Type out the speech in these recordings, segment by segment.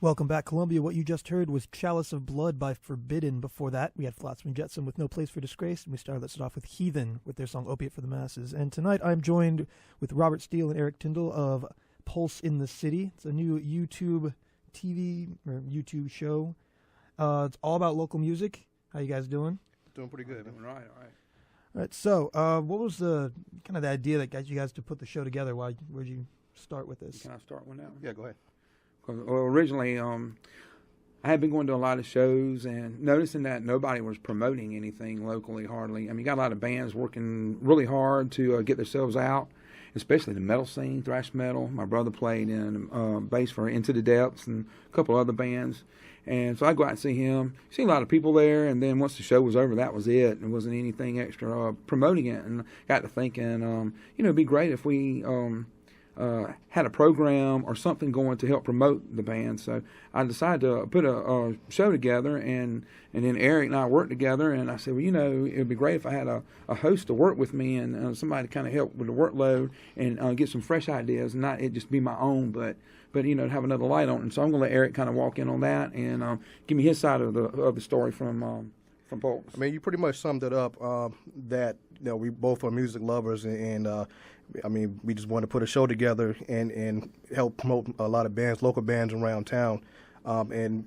Welcome back, Columbia. What you just heard was Chalice of Blood by Forbidden. Before that, we had Flotsam Jetsam with No Place for Disgrace, and we started off with Heathen with their song Opiate for the Masses. And tonight I'm joined with Robert Steele and Eric Tyndall of Pulse in the City. It's a new YouTube TV or YouTube show. It's all about local music. How you guys doing? Doing pretty good. All right. All right. So, what was the kind of the idea that got you guys to put the show together? Where'd you start with this? Can I start one now? Yeah, go ahead. Well, originally, I had been going to a lot of shows and noticing that nobody was promoting anything locally hardly. I mean, you got a lot of bands working really hard to get themselves out, especially the metal scene, thrash metal. My brother played in bass for Into the Depths and a couple other bands. And so I go out and see him. See a lot of people there, and then once the show was over, that was it. There wasn't anything extra promoting it. And got to thinking, it'd be great if we had a program or something going to help promote the band. So I decided to put a show together, and then Eric and I worked together, and I said, well, it would be great if I had a host to work with me and somebody to kind of help with the workload and get some fresh ideas, and not it just be my own, but to have another light on it. And so I'm going to let Eric kind of walk in on that and give me his side of the story from Pulse. I mean, you pretty much summed it up. That we both are music lovers, and we just want to put a show together and help promote a lot of bands, local bands around town, and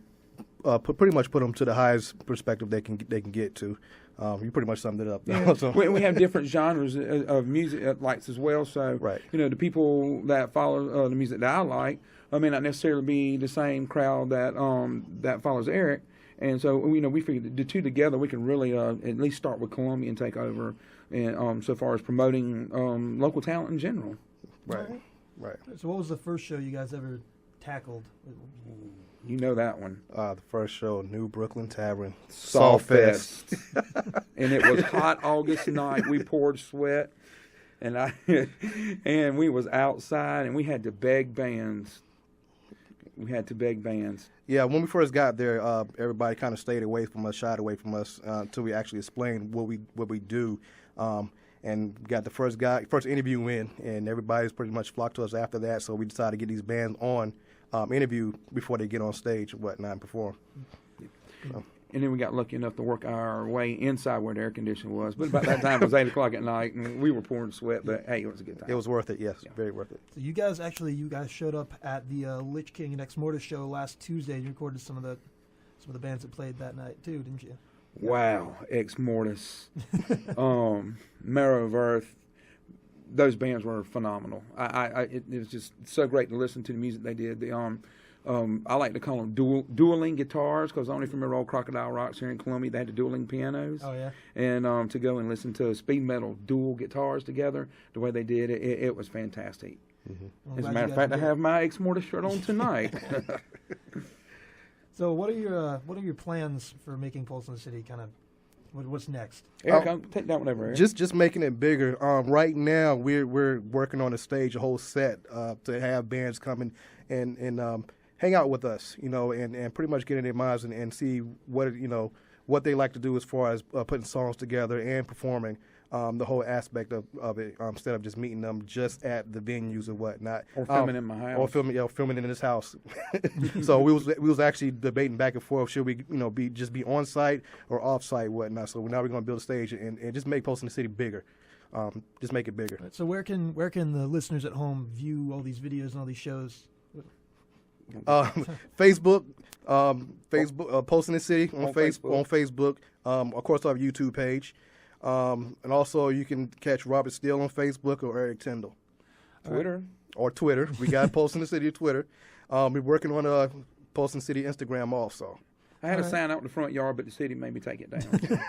pretty much put them to the highest perspective they can get to. You pretty much summed it up. Yeah. So. we have different genres of music likes as well. So right. The people that follow the music that I like may not necessarily be the same crowd that follows Eric. And so, we figured the two together, we can really at least start with Columbia and take over, and so far as promoting local talent in general. Right. So what was the first show you guys ever tackled? You know that one. The first show, New Brooklyn Tavern. Sawfest. And it was hot August night. We poured sweat, and we was outside, and we had to beg bands. Yeah, when we first got there, everybody kind of stayed away from us, shied away from us until we actually explained what we do. And got the first interview in, and everybody's pretty much flocked to us after that. So we decided to get these bands on interview before they get on stage and whatnot and perform. And then we got lucky enough to work our way inside where the air conditioner was. But about that time, it was 8 o'clock at night, and we were pouring sweat. But, hey, it was a good time. It was worth it, yes. Yeah. Very worth it. So you guys showed up at the Lich King and Ex Mortis show last Tuesday. You recorded some of the bands that played that night, too, didn't you? Wow. Ex Mortis. Marrow of Earth. Those bands were phenomenal. It was just so great to listen to the music they did. I like to call them dueling guitars, because only from the old Crocodile Rocks here in Columbia, they had the dueling pianos. Oh, yeah. And to go and listen to speed metal dual guitars together, the way they did it was fantastic. Mm-hmm. Well, as a matter of fact, I have my Ex Mortis shirt on tonight. So what are your plans for making Pulse in the City? Kind of, what's next? Eric, I'll take that one over, Eric. Just making it bigger. Right now, we're working on a whole set to have bands come in and hang out with us, and pretty much get in their minds and see what they like to do as far as putting songs together and performing. The whole aspect of it, instead of just meeting them just at the venues or whatnot, or filming in my house, or filming in this house. So we was actually debating back and forth: should we, be on site or off site, whatnot. So now we're going to build a stage and just make Pulse in the City bigger. Just make it bigger. Right, so where can the listeners at home view all these videos and all these shows? Facebook, Pulse in the City on Facebook. Of course, our YouTube page. And also, you can catch Robert Steele on Facebook or Eric Tyndall. Twitter. We got Pulse in the City Twitter. We're working on Pulse in the City Instagram also. I had a sign out in the front yard, but the city made me take it down.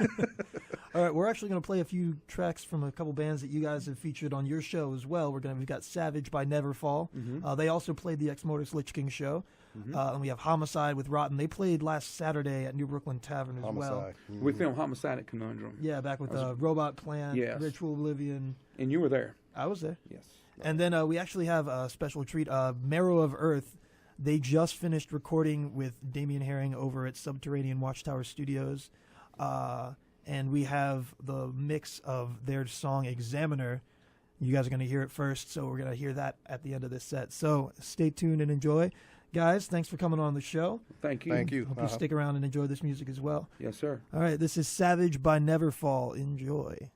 All right, we're actually going to play a few tracks from a couple bands that you guys have featured on your show as well. We've got Savage by Neverfall. Mm-hmm. They also played the Ex Mortis Lich King show. Mm-hmm. And we have Homicide with Rotten. They played last Saturday at New Brooklyn Tavern as well. Mm-hmm. We filmed Homicide at Conundrum. Yeah, back with Robot Plant, yes. Ritual Oblivion. And you were there. I was there. Yes. And then we actually have a special treat, Marrow of Earth. They just finished recording with Damian Herring over at Subterranean Watchtower Studios. And we have the mix of their song Examiner. You guys are going to hear it first, so we're going to hear that at the end of this set. So stay tuned and enjoy. Guys, thanks for coming on the show. Thank you. Thank you. Hope you stick around and enjoy this music as well. Yes, sir. All right, this is Savage by Neverfall. Enjoy.